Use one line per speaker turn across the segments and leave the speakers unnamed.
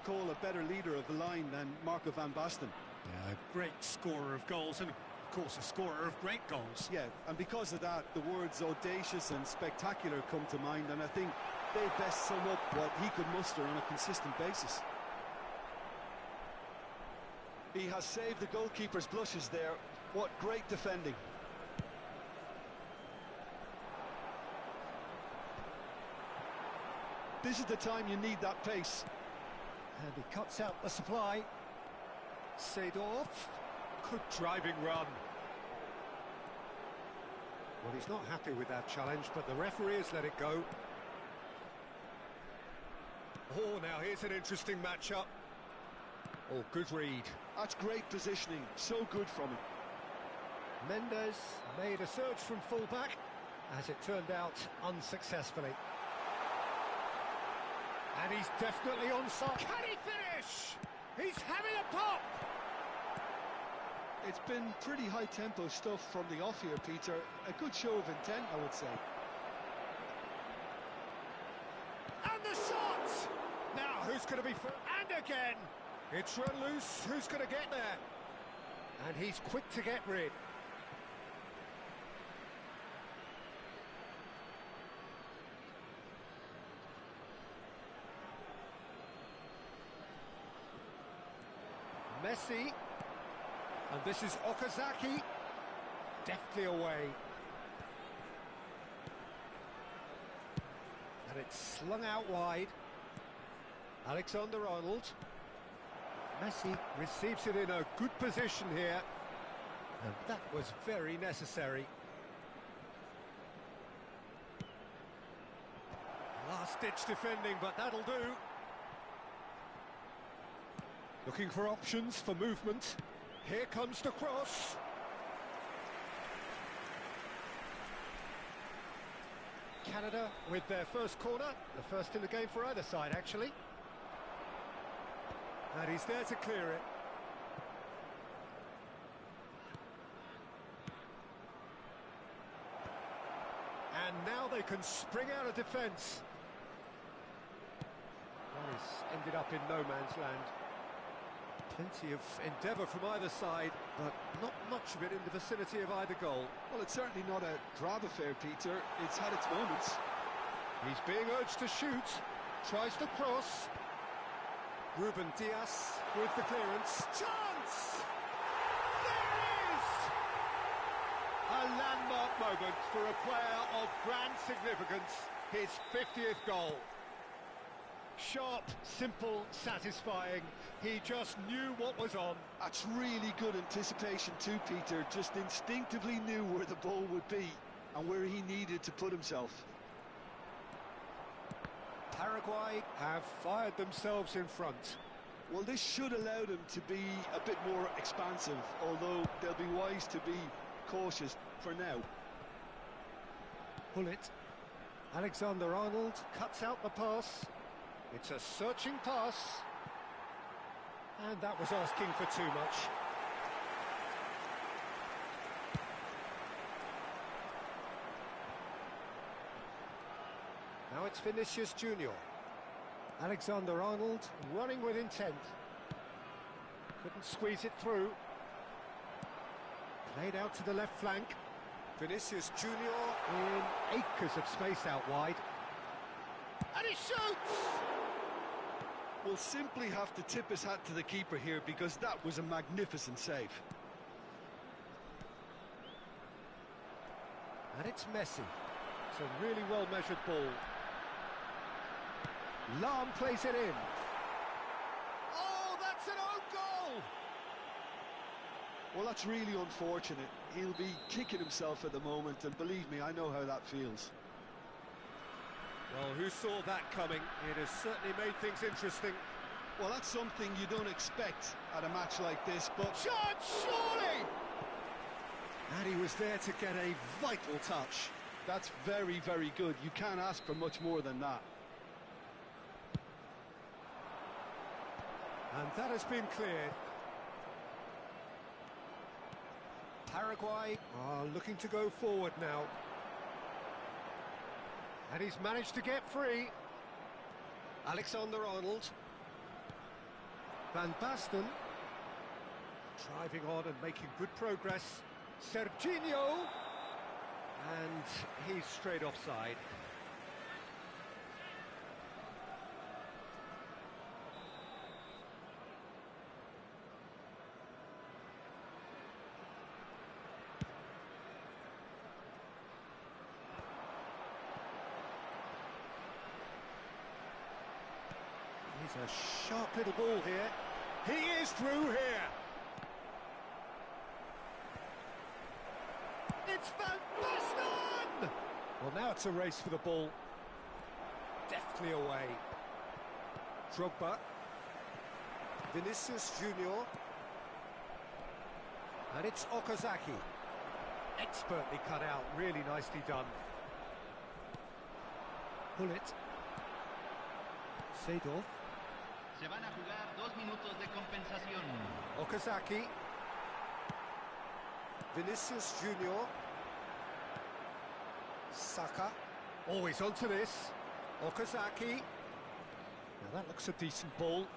call a better leader of the line than Marco van Basten.
Yeah, a great scorer of goals and, of course, a scorer of great goals.
Yeah, and because of that, the words audacious and spectacular come to mind, and I think they best sum up what he could muster on a consistent basis. He has saved the goalkeeper's blushes there. What great defending. This is the time you need that pace.
And he cuts out the supply. Seedorf.
Good driving run.
Well, he's not happy with that challenge, but the referee has let it go.
Oh, now here's an interesting matchup. Oh, good read.
That's great positioning, so good from him.
Mendes made a surge from full-back, as it turned out, unsuccessfully. And he's definitely onside.
Can he finish? He's having a pop!
It's been pretty high-tempo stuff from the off here, Peter. A good show of intent, I would say.
And the shot! Now, who's going to be... And again!
It's run loose. Who's going to get there? And he's quick to get rid. Messi. And this is Okazaki. Deftly away. And it's slung out wide. Alexander-Arnold. Messi receives it in a good position here. And that was very necessary.
Last-ditch defending, but that'll do.
Looking for options for movement. Here comes the cross. Canada with their first corner. The first in the game for either side, actually. And he's there to clear it. And now they can spring out of defence. Well, he's ended up in no man's land. Plenty of endeavour from either side, but not much of it in the vicinity of either goal.
Well, it's certainly not a drab affair, Peter. It's had its moments.
He's being urged to shoot. Tries the cross. Ruben Dias with the clearance.
Chance! There it is!
A landmark moment for a player of grand significance. His 50th goal. Sharp, simple, satisfying. He just knew what was on.
That's really good anticipation too, Peter. Just instinctively knew where the ball would be and where he needed to put himself.
Paraguay have fired themselves in front.
Well, this should allow them to be a bit more expansive, although they'll be wise to be cautious for now.
Hullet. Alexander-Arnold cuts out the pass. It's a searching pass. And that was asking for too much. Now it's Vinicius Junior. Alexander-Arnold running with intent. Couldn't squeeze it through. Played out to the left flank. Vinicius Junior in acres of space out wide.
And he shoots!
We'll simply have to tip his hat to the keeper here because that was a magnificent save.
And it's Messi. It's a really well-measured ball. Lahm plays it in.
Oh, that's an own goal!
Well, that's really unfortunate. He'll be kicking himself at the moment, and believe me, I know how that feels.
Well, who saw that coming? It has certainly made things interesting.
Well, that's something you don't expect at a match like this, but...
Shot, surely!
And he was there to get a vital touch.
That's very, very good. You can't ask for much more than that.
And that has been cleared. Paraguay are looking to go forward now. And he's managed to get free. Alexander-Arnold. Van Basten. Driving on and making good progress. Serginho. And he's straight offside. He's a sharp little ball here. He is through here. It's Van Basten! Well, now it's a race for the ball. Deftly away. Drogba. Vinicius Junior. And it's Okazaki. Expertly cut out, really nicely done. Bullet. Seedorf.
Se van a jugar 2 minutos de compensación.
Okazaki. Vinicius Junior. Saka. Always onto this. Okazaki. Now that looks a decent ball.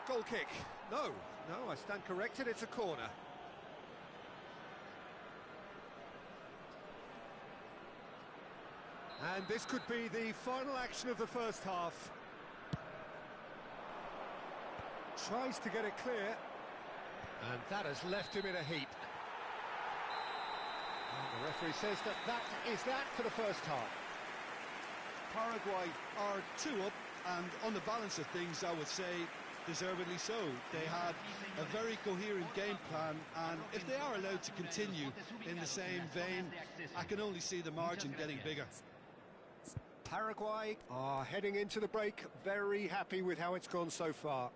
Goal kick. No, I stand corrected, it's a corner. And this could be the final action of the first half. Tries to get it clear. And that has left him in a heap. And the referee says that is that for the first half.
Paraguay are 2 up, and on the balance of things, I would say deservedly so. They had a very coherent game plan, and if they are allowed to continue in the same vein, I can only see the margin getting bigger.
Paraguay are heading into the break, very happy with how it's gone so far.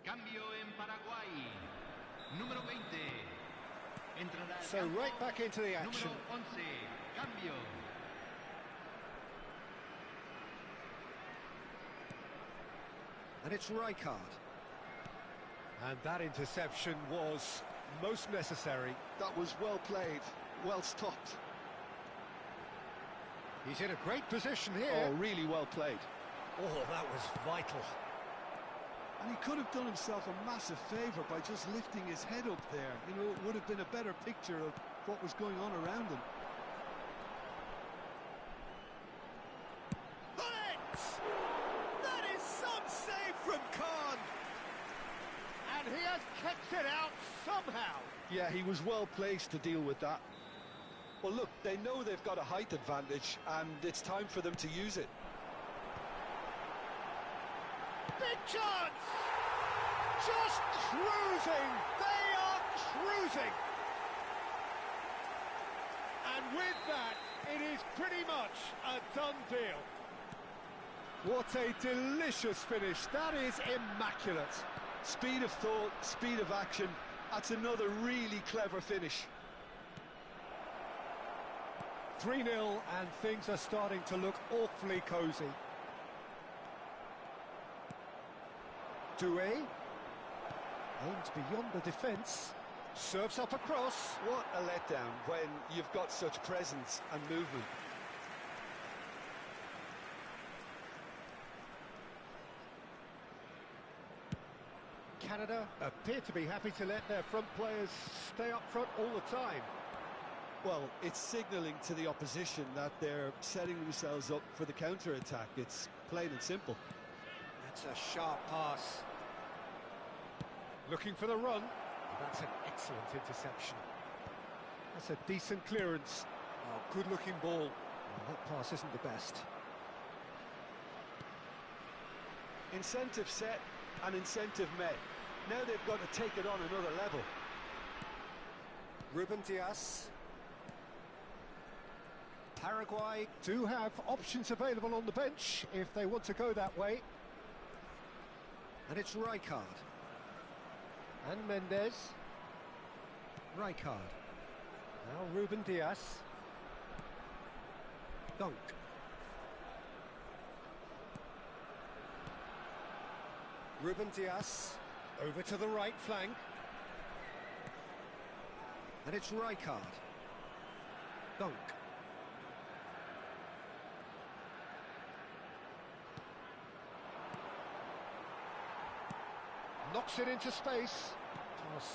Cambio en Paraguay. Número 20. Entrará al
So
campo.
right back into the action.
Número 11. Cambio.
And it's Rijkaard. And that interception was most necessary.
That was well played, well stopped.
He's in a great position here.
Oh, really well played.
Oh, that was vital.
And he could have done himself a massive favour by just lifting his head up there. You know, it would have been a better picture of what was going on around him.
Bullet! That is some save from Khan. And he has kept it out somehow.
Yeah, he was well placed to deal with that. Well, look, they know they've got a height advantage, and it's time for them to use it.
Big chance! Just cruising! They are cruising! And with that, it is pretty much a done deal. What a delicious finish. That is immaculate.
Speed of thought, speed of action. That's another really clever finish.
3-0, and things are starting to look awfully cosy. Doué aims beyond the defence, serves up across.
What a letdown when you've got such presence and movement.
Canada appear to be happy to let their front players stay up front all the time.
Well, it's signalling to the opposition that they're setting themselves up for the counter-attack. It's plain and simple.
That's a sharp pass. Looking for the run. That's an excellent interception. That's a decent clearance. Oh, good-looking ball. Well, that pass isn't the best.
Incentive set and incentive met. Now they've got to take it on another level.
Ruben Dias. Paraguay do have options available on the bench if they want to go that way. And it's Rijkaard. And Mendes. Rijkaard. Now Ruben Diaz. Dunk. Ruben Diaz. Over to the right flank. And it's Rijkaard. Dunk. Knocks it into space.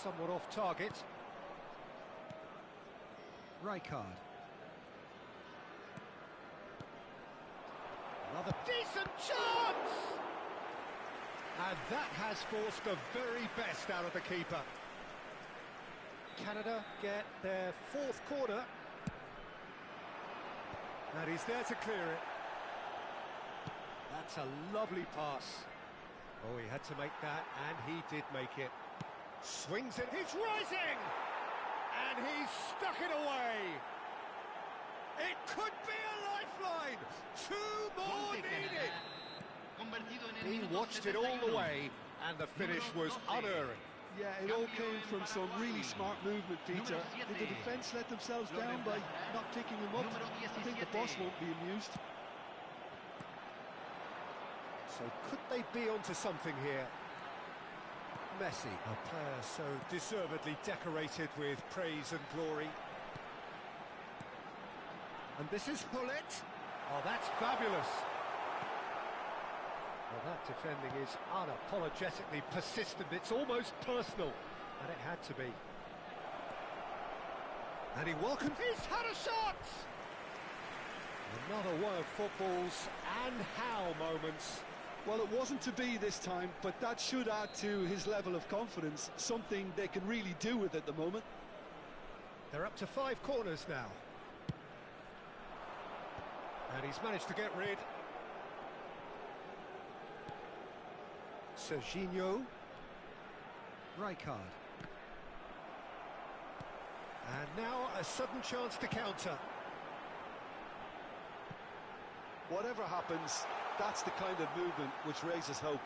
Somewhat off target. Rijkaard. Another decent chance! And that has forced the very best out of the keeper. Canada get their fourth corner. And he's there to clear it. That's a lovely pass. Oh, he had to make that, and he did make it. Swings it, he's rising! And he's stuck it away! It could be a lifeline! Two more needed! He watched it all the way, and the finish was unerring.
Yeah, it all came from some really smart movement, Peter. Did the defence let themselves down by not picking him up? I think the boss won't be amused.
So could they be onto something here? Messi, a player so deservedly decorated with praise and glory. And this is Hullet. Oh, that's fabulous. Well, that defending is unapologetically persistent. It's almost personal, and it had to be. And he welcomed. He's had a shot! Another one of football's and how moments.
Well, it wasn't to be this time, but that should add to his level of confidence, something they can really do with at the moment.
They're up to 5 corners now. And he's managed to get rid. Serginho. Rijkaard. And now a sudden chance to counter.
Whatever happens, that's the kind of movement which raises hope.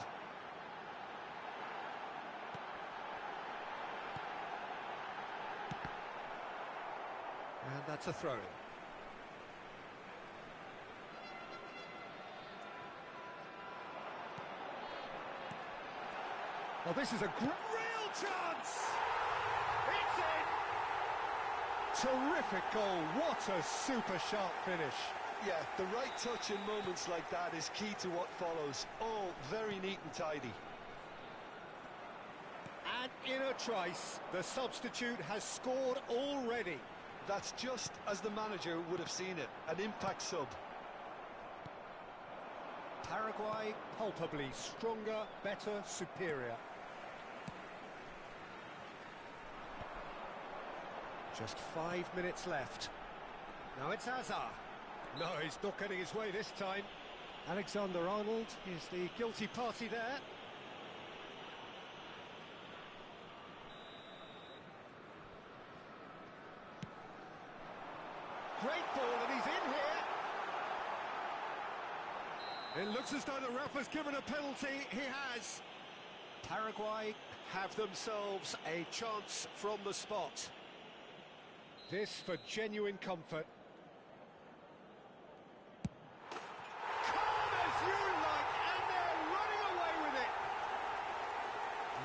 And that's a throw-in. Well, this is a real chance! It's in! Terrific goal, what a super sharp finish.
Yeah, the right touch in moments like that is key to what follows. All very neat and tidy.
And in a trice, the substitute has scored already.
That's just as the manager would have seen it, an impact sub.
Paraguay palpably stronger, better, superior. Just 5 minutes left. Now it's Hazard. No, he's not getting his way this time. Alexander-Arnold is the guilty party there. Great ball, and he's in here. It looks as though the ref has given a penalty. He has. Paraguay have themselves a chance from the spot. This for genuine comfort. Calm as you like, and they're running away with it.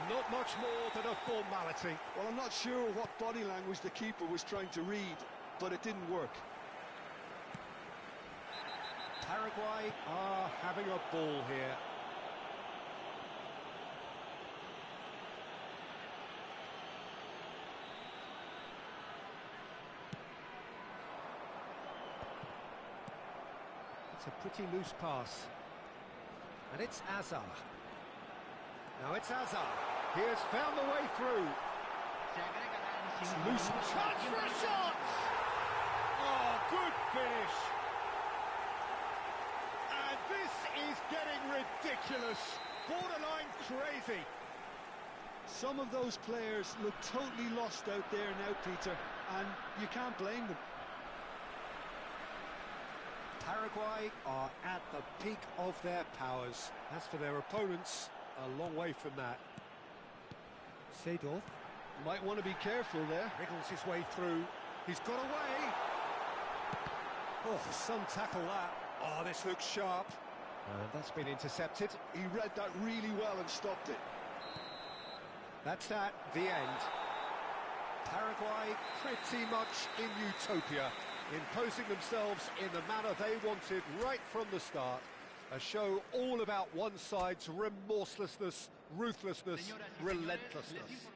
Not much more than a formality.
Well, I'm not sure what body language the keeper was trying to read, but it didn't work.
Paraguay are having a ball here. It's a pretty loose pass. And it's Hazard. Now it's Hazard. He has found the way through. It's loose. Chance for a shot! Oh, good finish. And this is getting ridiculous. Borderline crazy.
Some of those players look totally lost out there now, Peter, and you can't blame them.
Paraguay are at the peak of their powers.
As for their opponents, a long way from that.
Seedorf
Might want to be careful there.
Wriggles his way through. He's got away. Oh, some tackle that. Oh, this looks sharp.
and that's been intercepted.
He read that really well and stopped it.
That's the end.
Paraguay pretty much in utopia, imposing themselves in the manner they wanted right from the start. A show all about one side's remorselessness, ruthlessness, relentlessness.